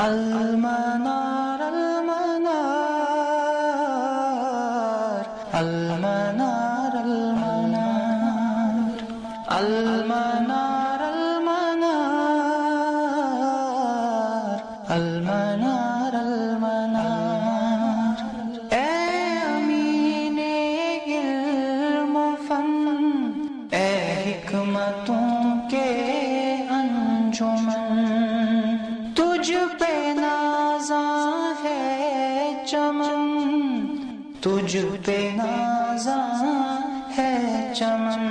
المنار المنار المنار المنار المنار المنار المنار المنار اے امین علم و فن، اے حکمتوں کے انجمن، تجھ پہ نازاں ہے چمن، تجھ پہ نازاں ہے چمن۔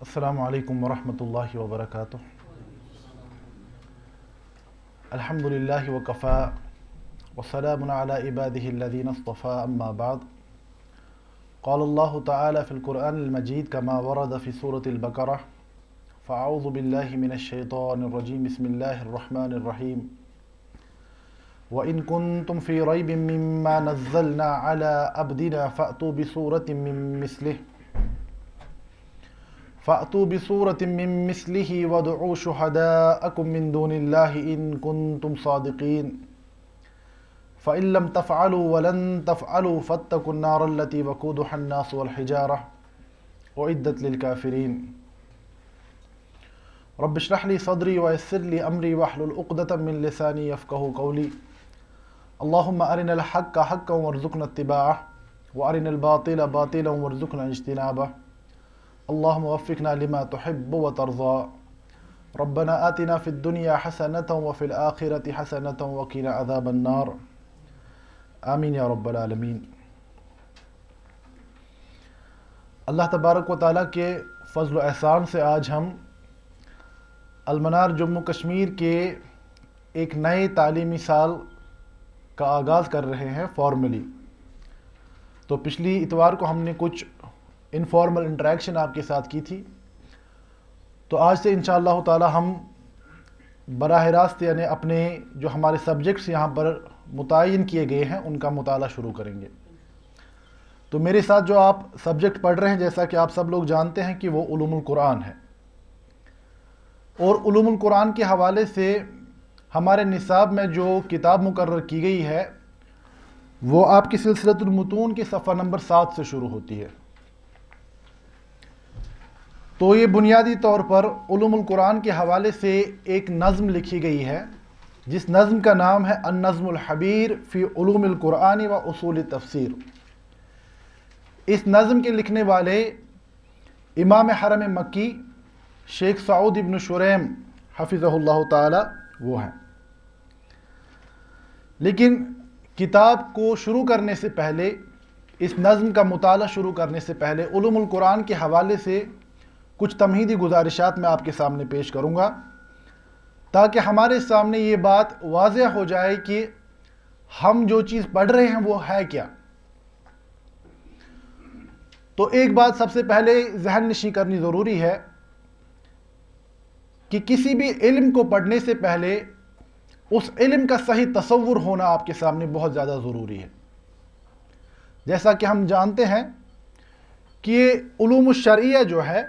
السلام علیکم ورحمۃ اللہ وبرکاتہ۔ الحمد للہ وکفا وسلام علی عبادہ الذین اصطفى، اما بعد، قال اللہ تعالی فی القرآن المجید کما ورد فی سورة البقرہ، فاعوذ باللہ من الشیطان الرجیم، بسم اللہ الرحمن الرحیم۔ وَإِن كُنتُمْ فِي رَيْبٍ مِّمَّا نَزَّلْنَا عَلَىٰ عَبْدِنَا فَأْتُوا بِسُورَةٍ مِّن مِّثْلِهِ وَادْعُوا شُهَدَاءَكُم مِّن دُونِ اللَّهِ إِن كُنتُمْ صَادِقِينَ فَإِن لَّمْ تَفْعَلُوا وَلَن تَفْعَلُوا فَاتَّقُوا النَّارَ الَّتِي وَقُودُهَا النَّاسُ وَالْحِجَارَةُ أُعِدَّتْ لِلْكَافِرِينَ رب اشرح لي صدري ويسر لي أمري واحلل عقدة من لساني يفقهوا قولي اللهم أرنا الحق حقا وارزقنا اتباعه وأرنا الباطل باطلا وارزقنا اجتنابه اللهم وفقنا لما تحب وترضى ربنا آتنا في الدنيا حسنة وفي الآخرة حسنة وقنا عذاب النار آمین یا رب العالمین۔ اللہ تبارک و تعالیٰ کے فضل و احسان سے آج ہم المنار جموں کشمیر کے ایک نئے تعلیمی سال کا آغاز کر رہے ہیں فارملی۔ تو پچھلی اتوار کو ہم نے کچھ انفارمل انٹریکشن آپ کے ساتھ کی تھی، تو آج سے انشاءاللہ تعالی ہم براہ راست یعنی اپنے جو ہمارے سبجیکٹس یہاں پر متعین کیے گئے ہیں ان کا مطالعہ شروع کریں گے۔ تو میرے ساتھ جو آپ سبجیکٹ پڑھ رہے ہیں، جیسا کہ آپ سب لوگ جانتے ہیں کہ وہ علوم القرآن ہے، اور علوم القرآن کے حوالے سے ہمارے نصاب میں جو کتاب مقرر کی گئی ہے وہ آپ کی سلسلۃ المتون کی صفحہ نمبر 7 سے شروع ہوتی ہے۔ تو یہ بنیادی طور پر علوم القرآن کے حوالے سے ایک نظم لکھی گئی ہے، جس نظم کا نام ہے النظم الحبیر فی علوم القرآن و اصول تفسیر۔ اس نظم کے لکھنے والے امام حرم مکی شیخ سعود ابن شریم حفظہ اللہ تعالی وہ ہیں۔ لیکن کتاب کو شروع کرنے سے پہلے، اس نظم کا مطالعہ شروع کرنے سے پہلے علوم القرآن کے حوالے سے کچھ تمہیدی گزارشات میں آپ کے سامنے پیش کروں گا، تاکہ ہمارے سامنے یہ بات واضح ہو جائے کہ ہم جو چیز پڑھ رہے ہیں وہ ہے کیا۔ تو ایک بات سب سے پہلے ذہن نشین کرنی ضروری ہے کہ کسی بھی علم کو پڑھنے سے پہلے اس علم کا صحیح تصور ہونا آپ کے سامنے بہت زیادہ ضروری ہے۔ جیسا کہ ہم جانتے ہیں کہ علوم الشرعیہ جو ہے،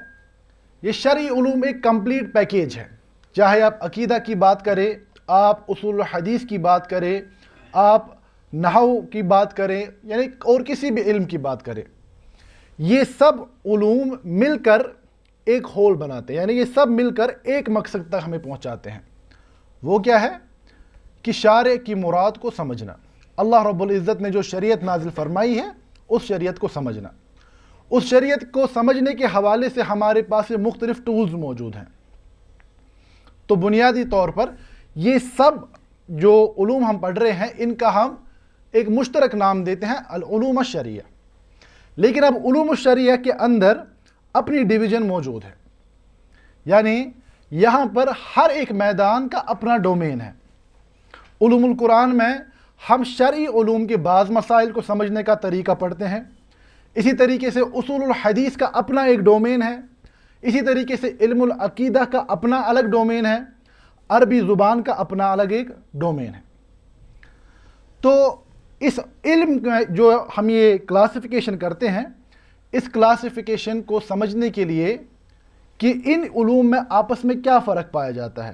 یہ شرعی علوم ایک کمپلیٹ پیکیج ہے، چاہے آپ عقیدہ کی بات کریں، آپ اصول الحدیث کی بات کریں، آپ نحو کی بات کریں، یعنی اور کسی بھی علم کی بات کریں، یہ سب علوم مل کر ایک ہول بناتے ہیں، یعنی یہ سب مل کر ایک مقصد تک ہمیں پہنچاتے ہیں۔ وہ کیا ہے کہ شارع کی مراد کو سمجھنا، اللہ رب العزت نے جو شریعت نازل فرمائی ہے اس شریعت کو سمجھنا۔ اس شریعت کو سمجھنے کے حوالے سے ہمارے پاس مختلف ٹولز موجود ہیں۔ تو بنیادی طور پر یہ سب جو علوم ہم پڑھ رہے ہیں ان کا ہم ایک مشترک نام دیتے ہیں العلوم الشرعیہ۔ لیکن اب علوم الشرعیہ کے اندر اپنی ڈویژن موجود ہے، یعنی یہاں پر ہر ایک میدان کا اپنا ڈومین ہے۔ علوم القرآن میں ہم شرعی علوم کے بعض مسائل کو سمجھنے کا طریقہ پڑھتے ہیں، اسی طریقے سے اصول الحدیث کا اپنا ایک ڈومین ہے، اسی طریقے سے علم العقیدہ کا اپنا الگ ڈومین ہے، عربی زبان کا اپنا الگ ایک ڈومین ہے۔ تو اس علم میں جو ہم یہ کلاسیفیکیشن کرتے ہیں، اس کلاسیفیکیشن کو سمجھنے کے لیے کہ ان علوم میں آپس میں کیا فرق پایا جاتا ہے،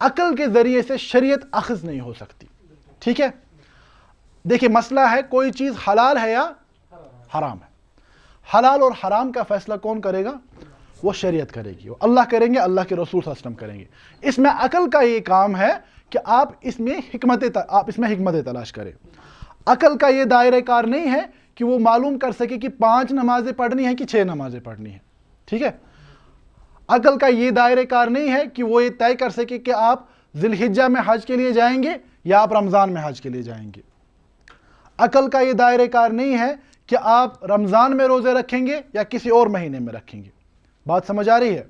عقل کے ذریعے سے شریعت اخذ نہیں ہو سکتی. ٹھیک ہے, دیکھیں مسئلہ ہے کوئی چیز حلال ہے یا حرام ہے. حلال اور حرام کا فیصلہ کون کرے گا؟ وہ شریعت کرے گی, وہ اللہ کریں گے, اللہ کے رسول صلی اللہ علیہ وسلم کریں گے. اس میں عقل کا یہ کام ہے کہ آپ اس میں حکمت تلاش کریں. عقل کا یہ دائرہ کار نہیں ہے کہ وہ معلوم کر سکے کہ 5 نمازیں پڑھنی ہیں کہ 6 نمازیں پڑھنی ہیں. ٹھیک ہے, عقل کا یہ دائرہ کار نہیں ہے کہ وہ یہ طے کر سکے کہ آپ ذی الحجہ میں حج کے لیے جائیں گے یا آپ رمضان میں حج کے لیے جائیں گے. عقل کا یہ دائرہ کار نہیں ہے کہ آپ رمضان میں روزے رکھیں گے یا کسی اور مہینے میں رکھیں گے. بات سمجھ آ رہی ہے؟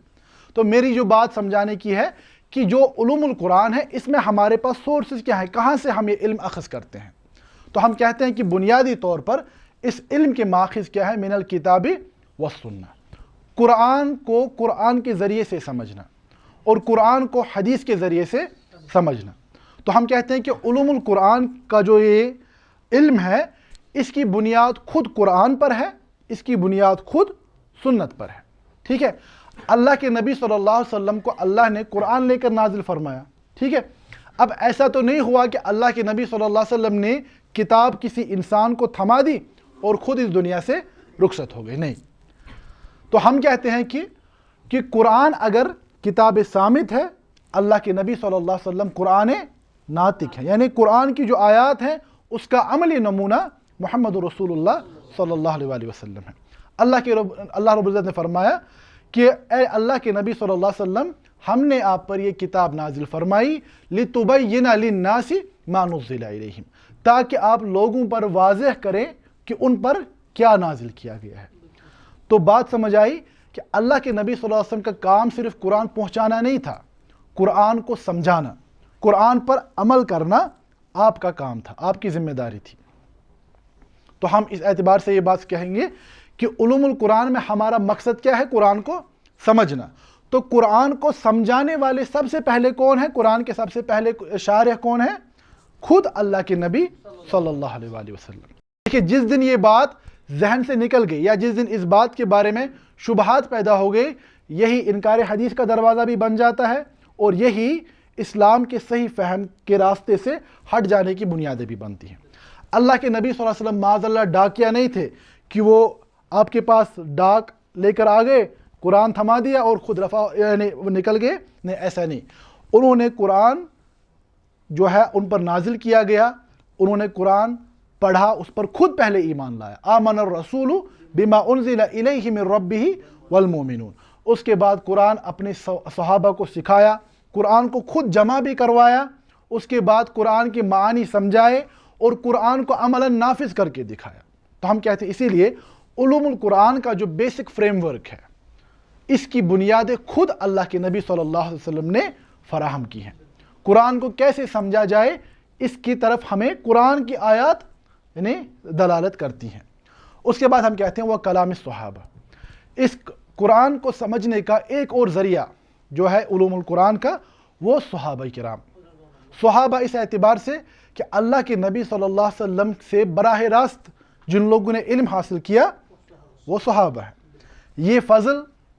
تو میری جو بات سمجھانے کی ہے کہ جو علوم القرآن ہے اس میں ہمارے پاس سورسز کیا ہیں, کہاں سے ہم یہ علم اخذ کرتے ہیں. تو ہم کہتے ہیں کہ بنیادی طور پر اس علم کے ماخذ کیا ہے؟ من الکتاب والسنہ. قرآن کو قرآن کے ذریعے سے سمجھنا اور قرآن کو حدیث کے ذریعے سے سمجھنا. تو ہم کہتے ہیں کہ علوم القرآن کا جو یہ علم ہے اس کی بنیاد خود قرآن پر ہے, اس کی بنیاد خود سنت پر ہے. ٹھیک ہے, اللہ کے نبی صلی اللہ علیہ وسلم کو اللہ نے قرآن لے کر نازل فرمایا. ٹھیک ہے, اب ایسا تو نہیں ہوا کہ اللہ کے نبی صلی اللہ علیہ وسلم نے کتاب کسی انسان کو تھما دی اور خود اس دنیا سے رخصت ہو گئے, نہیں. تو ہم کہتے ہیں کہ قرآن اگر کتاب صامت ہے, اللہ کے نبی صلی اللہ علیہ وسلم قرآن ناطق ہے, یعنی قرآن کی جو آیات ہیں اس کا عملی نمونہ محمد رسول اللہ صلی اللہ علیہ وسلم ہے. اللہ رب العزت نے فرمایا کہ اے اللہ کے نبی صلی اللہ علیہ وسلم, ہم نے آپ پر یہ کتاب نازل فرمائی لِتُبَيِّنَ لِلنَّاسِ مَا نُزِّلَ إِلَيْهِمْ, تاکہ آپ لوگوں پر واضح کریں کہ ان پر کیا نازل کیا گیا ہے. تو بات سمجھ آئی کہ اللہ کے نبی صلی اللہ علیہ وسلم کا کام صرف قرآن پہنچانا نہیں تھا, قرآن کو سمجھانا, قرآن پر عمل کرنا آپ کا کام تھا, آپ کی ذمہ داری تھی. تو ہم اس اعتبار سے یہ بات کہیں گے کہ علوم القرآن میں ہمارا مقصد کیا ہے؟ قرآن کو سمجھنا. تو قرآن کو سمجھانے والے سب سے پہلے کون ہیں؟ قرآن کے سب سے پہلے شارح کون ہے؟ خود اللہ کے نبی صلی اللہ علیہ وسلم. دیکھیں, جس دن یہ بات ذہن سے نکل گئی یا جس دن اس بات کے بارے میں شبہات پیدا ہو گئی, یہی انکار حدیث کا دروازہ بھی بن جاتا ہے اور یہی اسلام کے صحیح فہم کے راستے سے ہٹ جانے کی بنیادیں بھی بنتی ہیں. اللہ کے نبی صلی اللہ علیہ وسلم معاذ اللہ ڈاکیا نہیں تھے کہ وہ آپ کے پاس ڈاک لے کر آ گئے, قرآن تھما دیا اور خود یعنی نکل گئے. نہیں, ایسا نہیں. انہوں نے قرآن جو ہے ان پر نازل کیا گیا, انہوں نے قرآن پڑھا, اس پر خود پہلے ایمان لایا. آمن الرسول بما انزل الیہ من ربہ والمؤمنون. اس کے بعد قرآن اپنے صحابہ کو سکھایا, قرآن کو خود جمع بھی کروایا, اس کے بعد قرآن کی معانی سمجھائے اور قرآن کو عملاً نافذ کر کے دکھایا. تو ہم کہتے ہیں اسی لیے علوم القرآن کا جو بیسک فریم ورک ہے اس کی بنیادیں خود اللہ کے نبی صلی اللہ علیہ وسلم نے فراہم کی ہیں. قرآن کو کیسے سمجھا جائے اس کی طرف ہمیں قرآن کی آیات یعنی دلالت کرتی ہیں. اس کے بعد ہم کہتے ہیں وہ کلام صحابہ. اس قرآن کو سمجھنے کا ایک اور ذریعہ جو ہے علوم القرآن کا وہ صحابہ کرام. صحابہ اس اعتبار سے کہ اللہ کے نبی صلی اللہ علیہ وسلم سے براہ راست جن لوگوں نے علم حاصل کیا وہ صحابہ ہیں. یہ فضل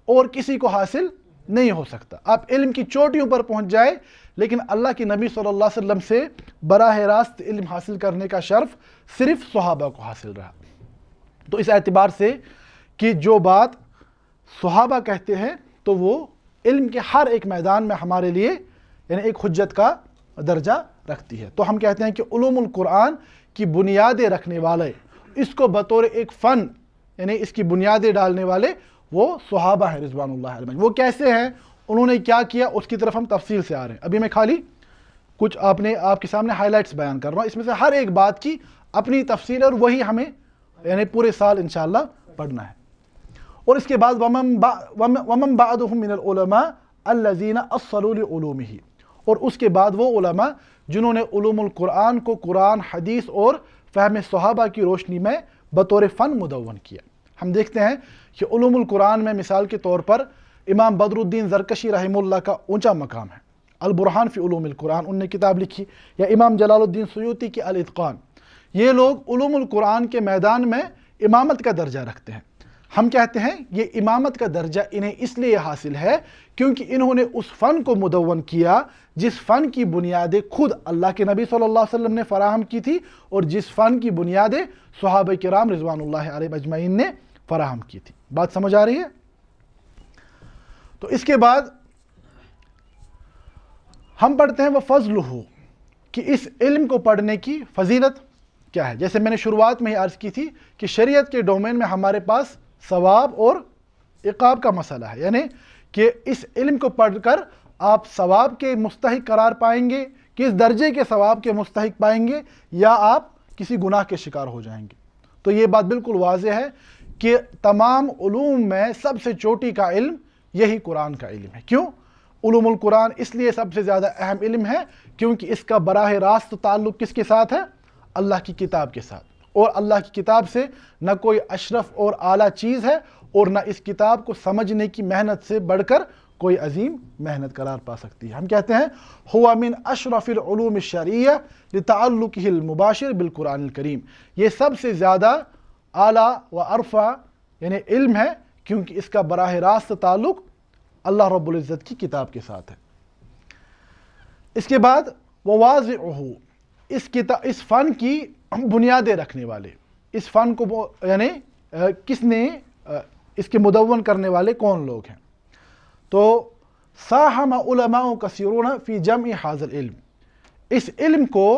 اور کسی کو حاصل نہیں ہو سکتا. آپ علم کی چوٹیوں پر پہنچ جائے لیکن اللہ کے نبی صلی اللہ علیہ وسلم سے براہ راست علم حاصل کرنے کا شرف صرف صحابہ کو حاصل رہا. تو اس اعتبار سے کہ جو بات صحابہ کہتے ہیں تو وہ علم کے ہر ایک میدان میں ہمارے لیے یعنی ایک حجت کا درجہ رکھتی ہے. تو ہم کہتے ہیں کہ علوم القرآن کی بنیادیں رکھنے والے, اس کو بطور ایک فن یعنی اس کی بنیادیں ڈالنے والے وہ صحابہ ہیں رضوان اللہ علیہم. وہ کیسے ہیں, انہوں نے کیا کیا, اس کی طرف ہم تفصیل سے آ رہے ہیں. ابھی میں خالی کچھ آپ کے سامنے ہائی لائٹس بیان کر رہا ہوں, اس میں سے ہر ایک بات کی اپنی تفصیل اور وہی ہمیں یعنی پورے سال انشاءاللہ پڑھنا ہے. اور اس کے بعد وَمَن بَعْدُهُم مِّنَ الْعُلَمَاءِ الَّذِينَ أَصَّلُوا لِعُلُومِهِ, اور اس کے بعد وہ علماء جنہوں نے علوم القرآن کو قرآن, حدیث اور فہم صحابہ کی روشنی میں بطور فن مدون کیا. ہم دیکھتے ہیں کہ علوم القرآن میں مثال کے طور پر امام بدر الدین زرکشی رحمہ اللہ کا اونچا مقام ہے. البرہان فی علوم القرآن انہوں نے کتاب لکھی, یا امام جلال الدین سیوطی کی الاتقان. یہ لوگ علوم القرآن کے میدان میں امامت کا درجہ رکھتے ہیں. ہم کہتے ہیں یہ امامت کا درجہ انہیں اس لیے حاصل ہے کیونکہ انہوں نے اس فن کو مدون کیا جس فن کی بنیادیں خود اللہ کے نبی صلی اللہ علیہ وسلم نے فراہم کی تھی اور جس فن کی بنیادیں صحابہ کرام رضوان اللہ علیہم اجمعین نے فراہم کی تھی۔ بات سمجھ آ رہی ہے؟ تو اس کے بعد ہم پڑھتے ہیں وَفَضْلُهُ، کہ اس علم کو پڑھنے کی فضیلت کیا ہے۔ جیسے میں نے شروعات میں ہی عرض کی تھی کہ شریعت کے ڈومین میں ہمارے پاس ثواب اور عقاب کا مسئلہ ہے، یعنی کہ اس علم کو پڑھ کر آپ ثواب کے مستحق قرار پائیں گے، کس درجے کے ثواب کے مستحق پائیں گے، یا آپ کسی گناہ کے شکار ہو جائیں گے۔ تو یہ بات بالکل واضح ہے کہ تمام علوم میں سب سے چوٹی کا علم یہی قرآن کا علم ہے۔ کیوں؟ علوم القرآن اس لیے سب سے زیادہ اہم علم ہے کیونکہ اس کا براہ راست تعلق کس کے ساتھ ہے؟ اللہ کی کتاب کے ساتھ، اور اللہ کی کتاب سے نہ کوئی اشرف اور اعلیٰ چیز ہے اور نہ اس کتاب کو سمجھنے کی محنت سے بڑھ کر کوئی عظیم محنت قرار پا سکتی ہے۔ ہم کہتے ہیں ہوا من اشرف العلوم الشرعیہ لتعلقہ المباشر بالقرآن الکریم، یہ سب سے زیادہ اعلیٰ و ارفع یعنی علم ہے کیونکہ اس کا براہ راست تعلق اللہ رب العزت کی کتاب کے ساتھ ہے۔ اس کے بعد وواضعہ، اس فن کی بنیادیں رکھنے والے، اس فن کو یعنی کس نے اس کے مدون کرنے والے کون لوگ ہیں؟ تو ساہم علماء کثیرون فی جمع ھذا العلم، اس علم کو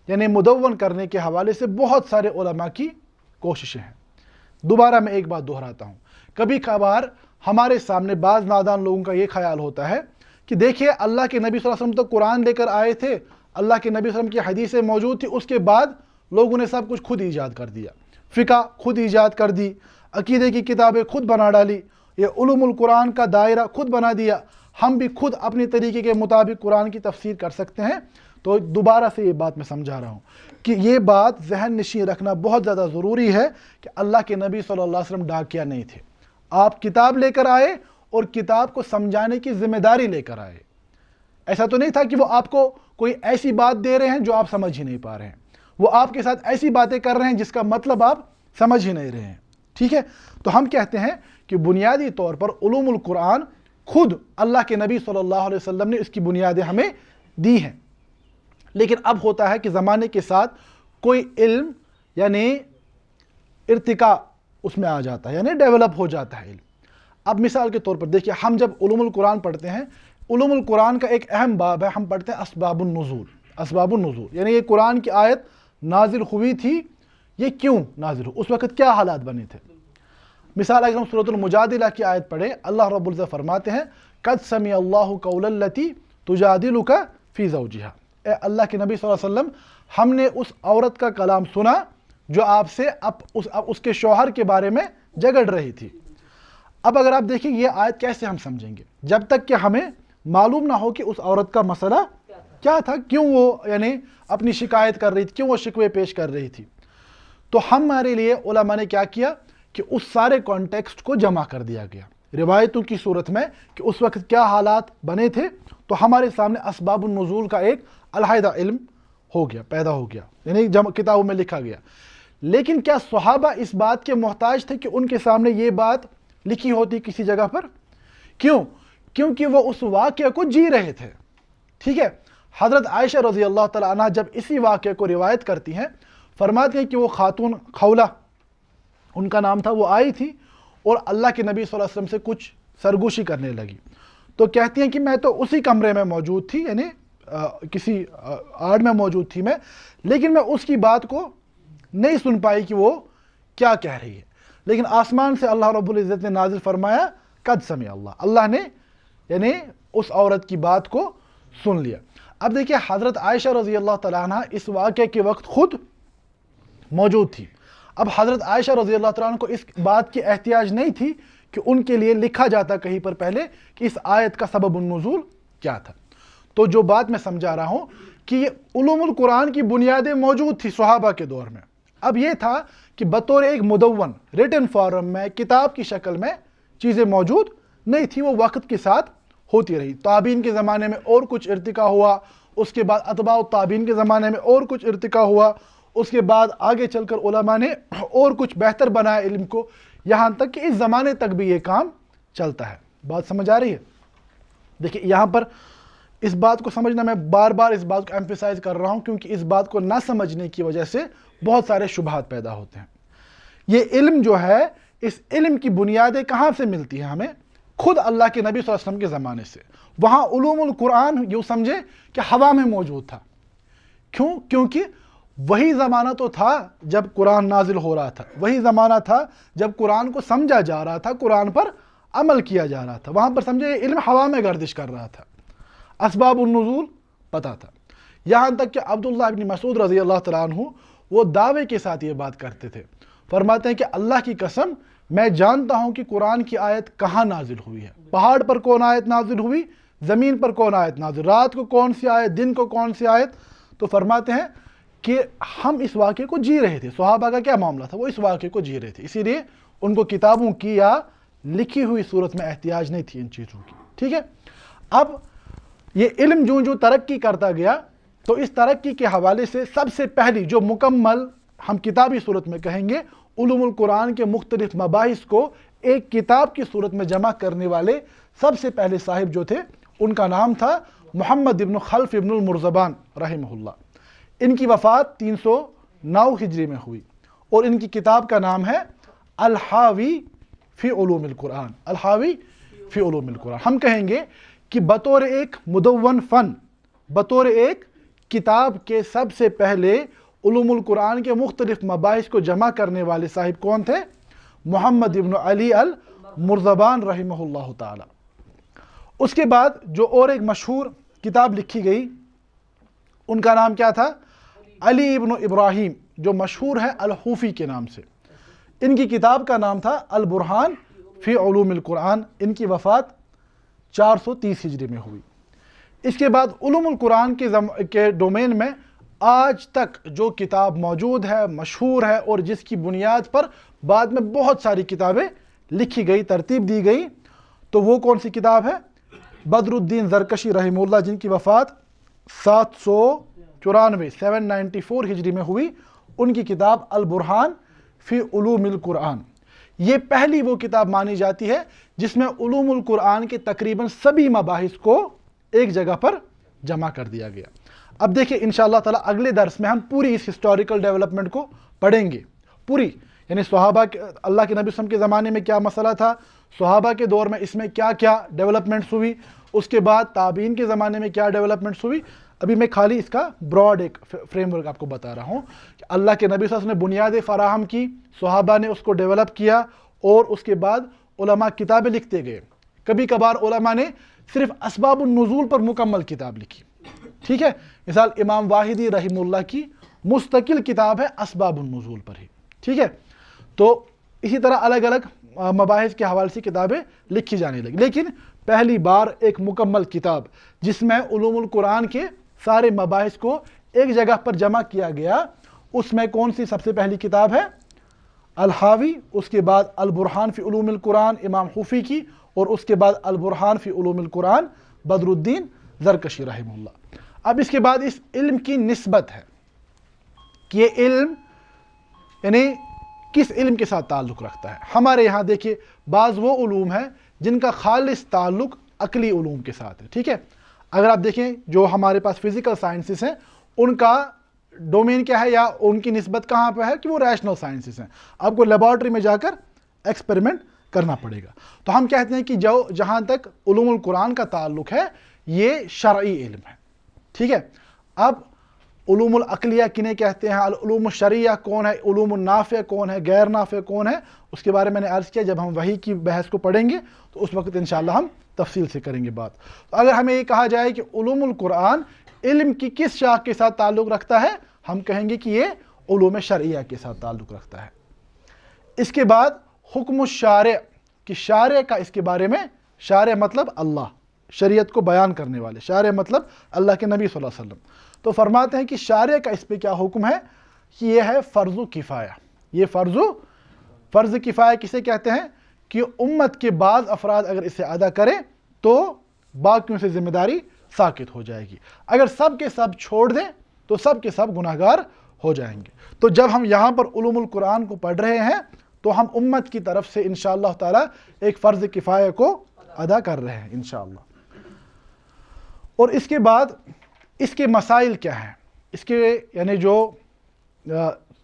یعنی مدون کرنے کے حوالے سے بہت سارے علماء کی کوششیں ہیں۔ دوبارہ میں ایک بات دہراتا ہوں، کبھی کبھار ہمارے سامنے بعض نادان لوگوں کا یہ خیال ہوتا ہے کہ دیکھیے اللہ کے نبی صلی اللہ علیہ وسلم تو قرآن لے کر آئے تھے، اللہ کے نبی صلی اللہ علیہ وسلم کی حدیثیں موجود تھی، اس کے بعد لوگوں نے سب کچھ خود ایجاد کر دیا، فقہ خود ایجاد کر دی، عقیدے کی کتابیں خود بنا ڈالی، یہ علوم القرآن کا دائرہ خود بنا دیا، ہم بھی خود اپنے طریقے کے مطابق قرآن کی تفسیر کر سکتے ہیں۔ تو دوبارہ سے یہ بات میں سمجھا رہا ہوں کہ یہ بات ذہن نشین رکھنا بہت زیادہ ضروری ہے کہ اللہ کے نبی صلی اللہ علیہ وسلم ڈاکیہ نہیں تھے، آپ کتاب لے کر آئے اور کتاب کو سمجھانے کی ذمہ داری لے کر آئے۔ ایسا تو نہیں تھا کہ وہ آپ کو کوئی ایسی بات دے رہے ہیں جو آپ سمجھ ہی نہیں پا رہے ہیں، وہ آپ کے ساتھ ایسی باتیں کر رہے ہیں جس کا مطلب آپ سمجھ ہی نہیں رہے ہیں، ٹھیک ہے؟ تو ہم کہتے ہیں کہ بنیادی طور پر علوم القرآن خود اللہ کے نبی صلی اللہ علیہ وسلم نے اس کی بنیادیں ہمیں دی ہیں، لیکن اب ہوتا ہے کہ زمانے کے ساتھ کوئی علم یعنی ارتقاء اس میں آ جاتا ہے، یعنی ڈیولپ ہو جاتا ہے علم۔ اب مثال کے طور پر دیکھیے، ہم جب علوم القرآن پڑھتے ہیں، علوم القرآن کا ایک اہم باب ہے، ہم پڑھتے ہیں اسباب النزول۔ اسباب النزول یعنی یہ قرآن کی آیت نازل ہوئی تھی، یہ کیوں نازل ہوئی، اس وقت کیا حالات بنے تھے۔ مثال اگر ہم سورۃ المجادلہ کی آیت پڑھیں، اللہ رب العزت فرماتے ہیں قد سمع اللہ قول التی تجادلک فی زوجہا، اے اللہ کے نبی صلی اللہ علیہ وسلم، ہم نے اس عورت کا کلام سنا جو آپ سے اس کے شوہر کے بارے میں جھگڑ رہی تھی۔ اب اگر آپ دیکھیں یہ آیت کیسے ہم سمجھیں گے، جب تک کہ ہمیں معلوم نہ ہو کہ اس عورت کا مسئلہ کیا تھا، کیوں وہ یعنی اپنی شکایت کر رہی تھی، کیوں وہ شکوے پیش کر رہی تھی۔ تو ہمارے لیے علماء نے کیا کیا کہ اس سارے کانٹیکسٹ کو جمع کر دیا گیا روایتوں کی صورت میں کہ اس وقت کیا حالات بنے تھے، تو ہمارے سامنے اسباب النزول کا ایک علیحدہ علم ہو گیا، پیدا ہو گیا، یعنی کتابوں میں لکھا گیا۔ لیکن کیا صحابہ اس بات کے محتاج تھے کہ ان کے سامنے یہ بات لکھی ہوتی کسی جگہ پر؟ کیوں؟ کیونکہ وہ اس واقعے کو جی رہے تھے، ٹھیک ہے؟ حضرت عائشہ رضی اللہ تعالیٰ عنہ جب اسی واقعے کو روایت کرتی ہیں، فرماتے ہیں کہ وہ خاتون خولہ ان کا نام تھا، وہ آئی تھی اور اللہ کے نبی صلی اللہ علیہ وسلم سے کچھ سرگوشی کرنے لگی، تو کہتی ہیں کہ میں تو اسی کمرے میں موجود تھی، یعنی کسی آڑ میں موجود تھی میں، لیکن میں اس کی بات کو نہیں سن پائی کہ وہ کیا کہہ رہی ہے، لیکن آسمان سے اللہ رب العزت نے نازل فرمایا قد سمع اللہ، اللہ نے یعنی اس عورت کی بات کو سن لیا۔ اب دیکھیے حضرت عائشہ رضی اللہ تعالیٰ عنہ اس واقعے کے وقت خود موجود تھی، اب حضرت عائشہ رضی اللہ تعالیٰ عنہ کو اس بات کی احتیاج نہیں تھی کہ ان کے لیے لکھا جاتا کہیں پر پہلے کہ اس آیت کا سبب النزول کیا تھا۔ تو جو بات میں سمجھا رہا ہوں کہ یہ علوم القرآن کی بنیادیں موجود تھی صحابہ کے دور میں، اب یہ تھا کہ بطور ایک مدون ریٹن فارم میں کتاب کی شکل میں چیزیں موجود نہیں تھی، وہ وقت کے ساتھ ہوتی رہی۔ تابعین کے زمانے میں اور کچھ ارتقاء ہوا، اس کے بعد اتباع التابعین کے زمانے میں اور کچھ ارتقاء ہوا، اس کے بعد آگے چل کر علماء نے اور کچھ بہتر بنایا علم کو، یہاں تک کہ اس زمانے تک بھی یہ کام چلتا ہے۔ بات سمجھ آ رہی ہے؟ دیکھیں یہاں پر اس بات کو سمجھنا، میں بار بار اس بات کو ایمفیسائز کر رہا ہوں کیونکہ اس بات کو نہ سمجھنے کی وجہ سے بہت سارے شبہات پیدا ہوتے ہیں۔ یہ علم جو ہے، اس علم کی بنیادیں کہاں سے ملتی ہیں ہمیں؟ خود اللہ کے نبی صلی اللہ علیہ وسلم کے زمانے سے۔ وہاں علوم القرآن یوں سمجھے کہ ہوا میں موجود تھا۔ کیوں؟ کیونکہ وہی زمانہ تو تھا جب قرآن نازل ہو رہا تھا، وہی زمانہ تھا جب قرآن کو سمجھا جا رہا تھا، قرآن پر عمل کیا جا رہا تھا۔ وہاں پر سمجھے یہ علم ہوا میں گردش کر رہا تھا، اسباب النزول پتہ تھا۔ یہاں تک کہ عبداللہ ابن مسعود رضی اللہ تعالیٰ عنہ وہ دعوے کے ساتھ یہ بات کرتے تھے، فرماتے ہیں کہ اللہ کی قسم میں جانتا ہوں کہ قرآن کی آیت کہاں نازل ہوئی ہے، پہاڑ پر کون آیت نازل ہوئی، زمین پر کون آیت نازل، رات کو کون سی آیت، دن کو کون سی آیت۔ تو فرماتے ہیں کہ ہم اس واقعے کو جی رہے تھے، صحابہ کا کیا معاملہ تھا، وہ اس واقعے کو جی رہے تھے، اسی لیے ان کو کتابوں کی یا لکھی ہوئی صورت میں احتیاج نہیں تھی ان چیزوں کی، ٹھیک ہے۔ اب یہ علم جو ترقی کرتا گیا تو اس ترقی کے حوالے سے سب سے پہلی جو مکمل ہم کتابی صورت میں کہیں گے علوم القرآن کے مختلف مباحث کو ایک کتاب کی صورت میں جمع کرنے والے سب سے پہلے صاحب جو تھے ان کا نام تھا محمد ابن خلف ابن المرزبان رحمہ اللہ۔ ان کی وفات 309 ہجری میں ہوئی اور ان کی کتاب کا نام ہے الحاوی فی علوم القرآن، الحاوی فی علوم القرآن۔ ہم کہیں گے کہ بطور ایک مدون فن، بطور ایک کتاب کے سب سے پہلے علوم القرآن کے مختلف مباحث کو جمع کرنے والے صاحب کون تھے؟ محمد ابن علی المرزبان رحمہ اللہ تعالی۔ اس کے بعد جو اور ایک مشہور کتاب لکھی گئی ان کا نام کیا تھا؟ علی ابن ابراہیم، جو مشہور ہے الحوفی کے نام سے۔ ان کی کتاب کا نام تھا البرہان فی علوم القرآن۔ ان کی وفات 430 ہجری میں ہوئی۔ اس کے بعد علوم القرآن کے ڈومین میں آج تک جو کتاب موجود ہے، مشہور ہے اور جس کی بنیاد پر بعد میں بہت ساری کتابیں لکھی گئی، ترتیب دی گئی، تو وہ کون سی کتاب ہے؟ بدر الدین زرکشی رحمہ اللہ، جن کی وفات 794 ہجری میں ہوئی۔ ان کی کتاب البرہان فی علوم القرآن، یہ پہلی وہ کتاب مانی جاتی ہے جس میں علوم القرآن کے تقریباً سبھی مباحث کو ایک جگہ پر جمع کر دیا گیا۔ اب دیکھیں انشاءاللہ تعالی اگلے درس میں ہم پوری اس ہسٹوریکل ڈیولپمنٹ کو پڑھیں گے، پوری، یعنی صحابہ اللہ کے نبی صلی اللہ علیہ وسلم کے زمانے میں کیا مسئلہ تھا، صحابہ کے دور میں اس میں کیا کیا ڈیولپمنٹس ہوئی، اس کے بعد تابعین کے زمانے میں کیا ڈیولپمنٹس ہوئی۔ ابھی میں خالی اس کا براڈ ایک فریم ورک آپ کو بتا رہا ہوں کہ اللہ کے نبی صلی اللہ علیہ وسلم نے بنیادیں فراہم کی، صحابہ نے اس کو ڈیولپ کیا اور اس کے بعد علماء کتابیں لکھتے گئے۔ کبھی کبھار علماء نے صرف اسباب النزول پر مکمل کتاب لکھی، ٹھیک ہے۔ مثال امام واحدی رحمہ اللہ کی مستقل کتاب ہے اسباب النزول پر ہی، ٹھیک ہے۔ تو اسی طرح الگ الگ مباحث کے حوالے سے کتابیں لکھی جانے لگی، لیکن پہلی بار ایک مکمل کتاب جس میں علوم القرآن کے سارے مباحث کو ایک جگہ پر جمع کیا گیا، اس میں کون سی سب سے پہلی کتاب ہے؟ الحاوی، اس کے بعد البرہان فی علوم القرآن امام حوفی کی، اور اس کے بعد البرہان فی علوم القرآن بدر الدین زرکشی رحمہ اللہ۔ اب اس کے بعد اس علم کی نسبت ہے کہ یہ علم یعنی کس علم کے ساتھ تعلق رکھتا ہے۔ ہمارے یہاں دیکھیے بعض وہ علوم ہیں جن کا خالص تعلق عقلی علوم کے ساتھ ہے، ٹھیک ہے۔ اگر آپ دیکھیں جو ہمارے پاس فزیکل سائنسز ہیں ان کا ڈومین کیا ہے یا ان کی نسبت کہاں پہ ہے کہ وہ ریشنل سائنسز ہیں، آپ کو لیبارٹری میں جا کر ایکسپیریمنٹ کرنا پڑے گا۔ تو ہم کہتے ہیں کہ جہاں تک علوم القرآن کا تعلق ہے یہ شرعی علم ہے، ٹھیک ہے۔ اب علوم العقلیہ کنہیں کہتے ہیں، علوم الشریعہ کون ہے، علوم النافع کون ہے، غیر نافع کون ہے، اس کے بارے میں نے عرض کیا جب ہم وحی کی بحث کو پڑھیں گے تو اس وقت انشاءاللہ ہم تفصیل سے کریں گے بات۔ تو اگر ہمیں یہ کہا جائے کہ علوم القرآن علم کی کس شاخ کے ساتھ تعلق رکھتا ہے، ہم کہیں گے کہ یہ علوم شرعیہ کے ساتھ تعلق رکھتا ہے۔ اس کے بعد حکم الشارع، کہ شارع کا اس کے بارے میں، شارع مطلب اللہ، شریعت کو بیان کرنے والے، شارع مطلب اللہ کے نبی صلی اللہ علیہ وسلم۔ تو فرماتے ہیں کہ شارع کا اس پہ کیا حکم ہے کہ یہ ہے فرض کفایہ۔ یہ فرض کفایہ کسے کہتے ہیں کہ امت کے بعض افراد اگر اسے ادا کریں تو باقیوں سے ذمہ داری ساقط ہو جائے گی، اگر سب کے سب چھوڑ دیں تو سب کے سب گناہگار ہو جائیں گے۔ تو جب ہم یہاں پر علوم القرآن کو پڑھ رہے ہیں تو ہم امت کی طرف سے انشاءاللہ تعالی ایک فرض کفایہ کو ادا کر رہے ہیں انشاءاللہ۔ اور اس کے بعد اس کے مسائل کیا ہیں، اس کے یعنی جو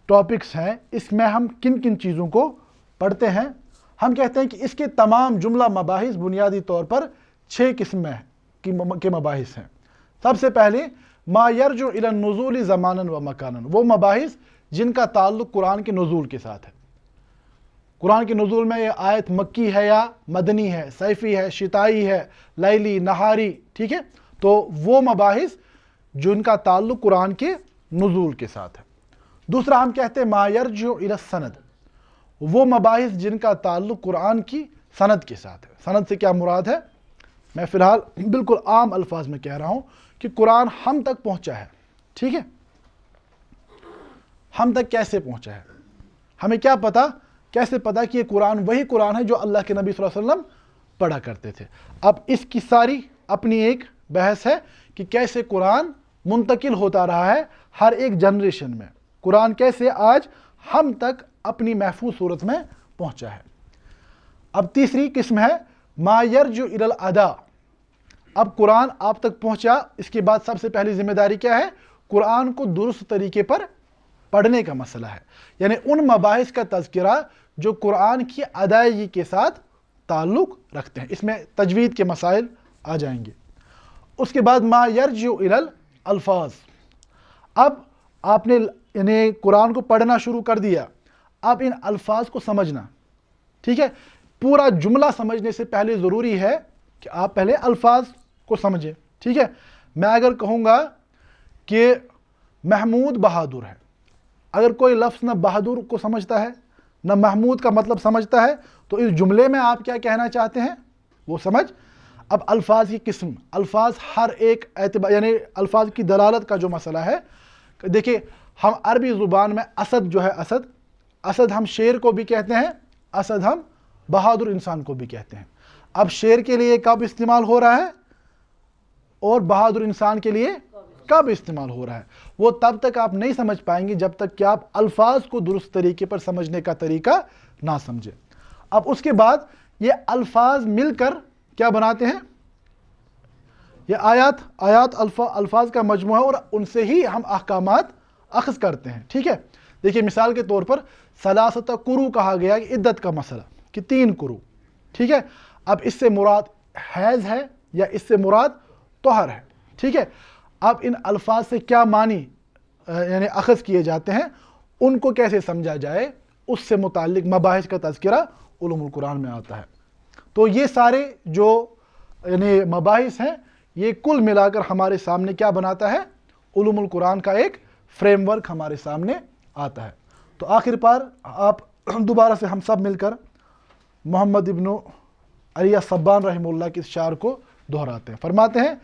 ٹاپکس ہیں، اس میں ہم کن کن چیزوں کو پڑھتے ہیں۔ ہم کہتے ہیں کہ اس کے تمام جملہ مباحث بنیادی طور پر 6 قسمیں کے مباحث ہیں۔ سب سے پہلے ما یرجع الی النزول زمانا و مکانا، وہ مباحث جن کا تعلق قرآن کے نزول کے ساتھ ہے۔ قرآن کے نزول میں یہ آیت مکی ہے یا مدنی ہے، صیفی ہے، شتائی ہے، لیلی، نہاری، ٹھیک ہے، تو وہ مباحث جن کا تعلق قرآن کے نزول کے ساتھ ہے۔ دوسرا ہم کہتے ہیں ما یرجع الی السند، وہ مباحث جن کا تعلق قرآن کی سند کے ساتھ ہے۔ سند سے کیا مراد ہے؟ میں فی الحال بالکل عام الفاظ میں کہہ رہا ہوں کہ قرآن ہم تک پہنچا ہے، ٹھیک ہے، ہم تک کیسے پہنچا ہے، ہمیں کیا پتا، کیسے پتا کہ یہ قرآن وہی قرآن ہے جو اللہ کے نبی صلی اللہ علیہ وسلم پڑھا کرتے تھے۔ اب اس کی ساری اپنی ایک بحث ہے کہ کیسے قرآن منتقل ہوتا رہا ہے ہر ایک جنریشن میں، قرآن کیسے آج ہم تک اپنی محفوظ صورت میں پہنچا ہے۔ اب تیسری قسم ہے ما یرجع الی الادا، اب قرآن آپ تک پہنچا، اس کے بعد سب سے پہلی ذمہ داری کیا ہے؟ قرآن کو درست طریقے پر پڑھنے کا مسئلہ ہے، یعنی ان مباحث کا تذکرہ جو قرآن کی ادائیگی کے ساتھ تعلق رکھتے ہیں، اس میں تجوید کے مسائل آ جائیں گے۔ اس کے بعد ما یرجع الی الفاظ، اب آپ نے یعنی قرآن کو پڑھنا شروع کر دیا، اب ان الفاظ کو سمجھنا، ٹھیک ہے، پورا جملہ سمجھنے سے پہلے ضروری ہے کہ آپ پہلے الفاظ کو سمجھیں، ٹھیک ہے۔ میں اگر کہوں گا کہ محمود بہادر ہے، اگر کوئی لفظ نہ بہادر کو سمجھتا ہے نہ محمود کا مطلب سمجھتا ہے تو اس جملے میں آپ کیا کہنا چاہتے ہیں وہ سمجھ۔ اب الفاظ کی قسم، الفاظ ہر ایک اعتبار یعنی الفاظ کی دلالت کا جو مسئلہ ہے، دیکھیں ہم عربی زبان میں اسد جو ہے، اسد ہم شیر کو بھی کہتے ہیں، اسد ہم بہادر انسان کو بھی کہتے ہیں۔ اب شیر کے لیے کب استعمال ہو رہا ہے اور بہادر انسان کے لیے کب استعمال ہو رہا ہے، وہ تب تک آپ نہیں سمجھ پائیں گے جب تک کہ آپ الفاظ کو درست طریقے پر سمجھنے کا طریقہ نہ سمجھیں۔ اب اس کے بعد یہ الفاظ مل کر کیا بناتے ہیں؟ یہ آیات الفاظ کا مجموعہ ہے اور ان سے ہی ہم احکامات اخذ کرتے ہیں، ٹھیک ہے۔ دیکھیے مثال کے طور پر ثلاثۃ قروء کہا گیا کہ عدت کا مسئلہ کہ 3 قروء، ٹھیک ہے۔ اب اس سے مراد حیض ہے یا اس سے مراد طہر ہے، ٹھیک ہے۔ اب ان الفاظ سے کیا معنی یعنی اخذ کیے جاتے ہیں، ان کو کیسے سمجھا جائے، اس سے متعلق مباحث کا تذکرہ علوم القرآن میں آتا ہے۔ تو یہ سارے جو یعنی مباحث ہیں، یہ کل ملا کر ہمارے سامنے کیا بناتا ہے؟ علوم القرآن کا ایک فریم ورک ہمارے سامنے آتا ہے۔ تو آخر پر آپ دوبارہ سے ہم سب مل کر محمد ابن علی الصبان رحمہ اللہ کے اس شعر کو دہراتے ہیں۔ فرماتے ہیں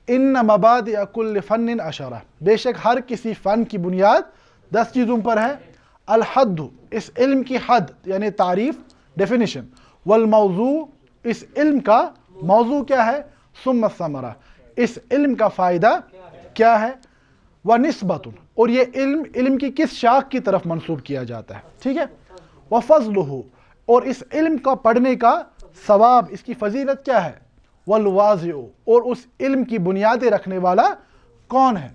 ان مبادئ کل فن عشرہ، بے شک ہر کسی فن کی بنیاد 10 چیزوں پر ہے۔ الحد، اس علم کی حد یعنی تعریف، ڈیفینیشن، والموضوع، اس علم کا موضوع کیا ہے، ثم الثمرہ، اس علم کا فائدہ کیا ہے، ونسبۃ، اور یہ علم کی کس شاخ کی طرف منسوب کیا جاتا ہے، ٹھیک ہے، وفضلہ، اور اس علم کا پڑھنے کا ثواب، اس کی فضیلت کیا ہے، والواضع، اور اس علم کی بنیادیں رکھنے والا کون ہے،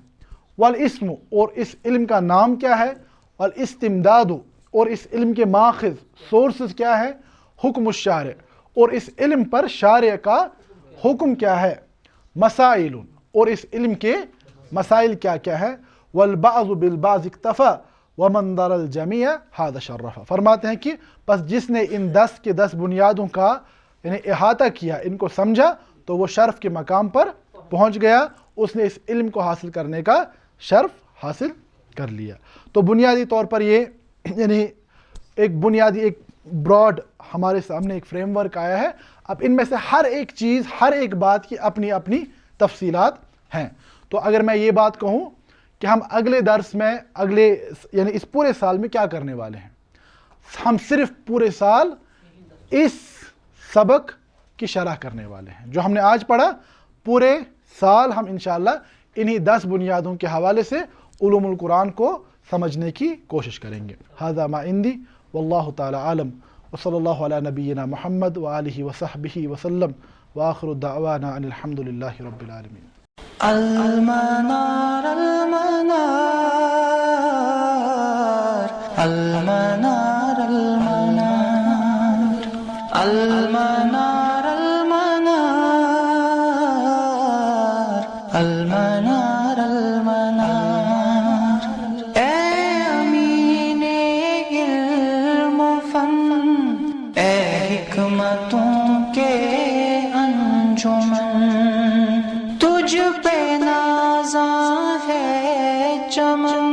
والاسم، اور اس علم کا نام کیا ہے، والاستمداد، اور اس علم کے ماخذ سورسز کیا ہے، حکم الشارع، اور اس علم پر شارع کا حکم کیا ہے، مسائل، اور اس علم کے مسائل کیا کیا ہے، والبعض بالبعض اکتفا ومن در الجمیع ھذا شرف، فرماتے ہیں کہ پس جس نے ان 10 کے 10 بنیادوں کا یعنی احاطہ کیا، ان کو سمجھا، تو وہ شرف کے مقام پر پہنچ گیا، اس نے اس علم کو حاصل کرنے کا شرف حاصل کر لیا۔ تو بنیادی طور پر یہ یعنی ایک بنیادی ایک براڈ ہمارے سامنے ایک فریم ورک آیا ہے۔ اب ان میں سے ہر ایک چیز، ہر ایک بات کی اپنی اپنی تفصیلات ہیں۔ تو اگر میں یہ بات کہوں کہ ہم اگلے درس میں یعنی اس پورے سال میں کیا کرنے والے ہیں، ہم صرف پورے سال اس سبق کی شرح کرنے والے ہیں جو ہم نے آج پڑھا، پورے سال ہم انشاءاللہ انہی 10 بنیادوں کے حوالے سے علوم القرآن کو سمجھنے کی کوشش کریں گے۔ ھذا ما عندی واللہ تعالی عالم وصلی اللہ علی نبینا محمد وآلہ وصحبہ وسلم وآخر دعوانا ان الحمد للہ رب العالمین. المنار المنار المنار المنار المنار المنار المنار اے امین علم و فن، اے حکمتوں کے انجمن، تجھ پہ نازاں ہے چمن،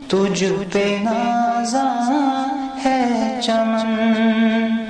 تجھ پہ نازاں ہے چمن.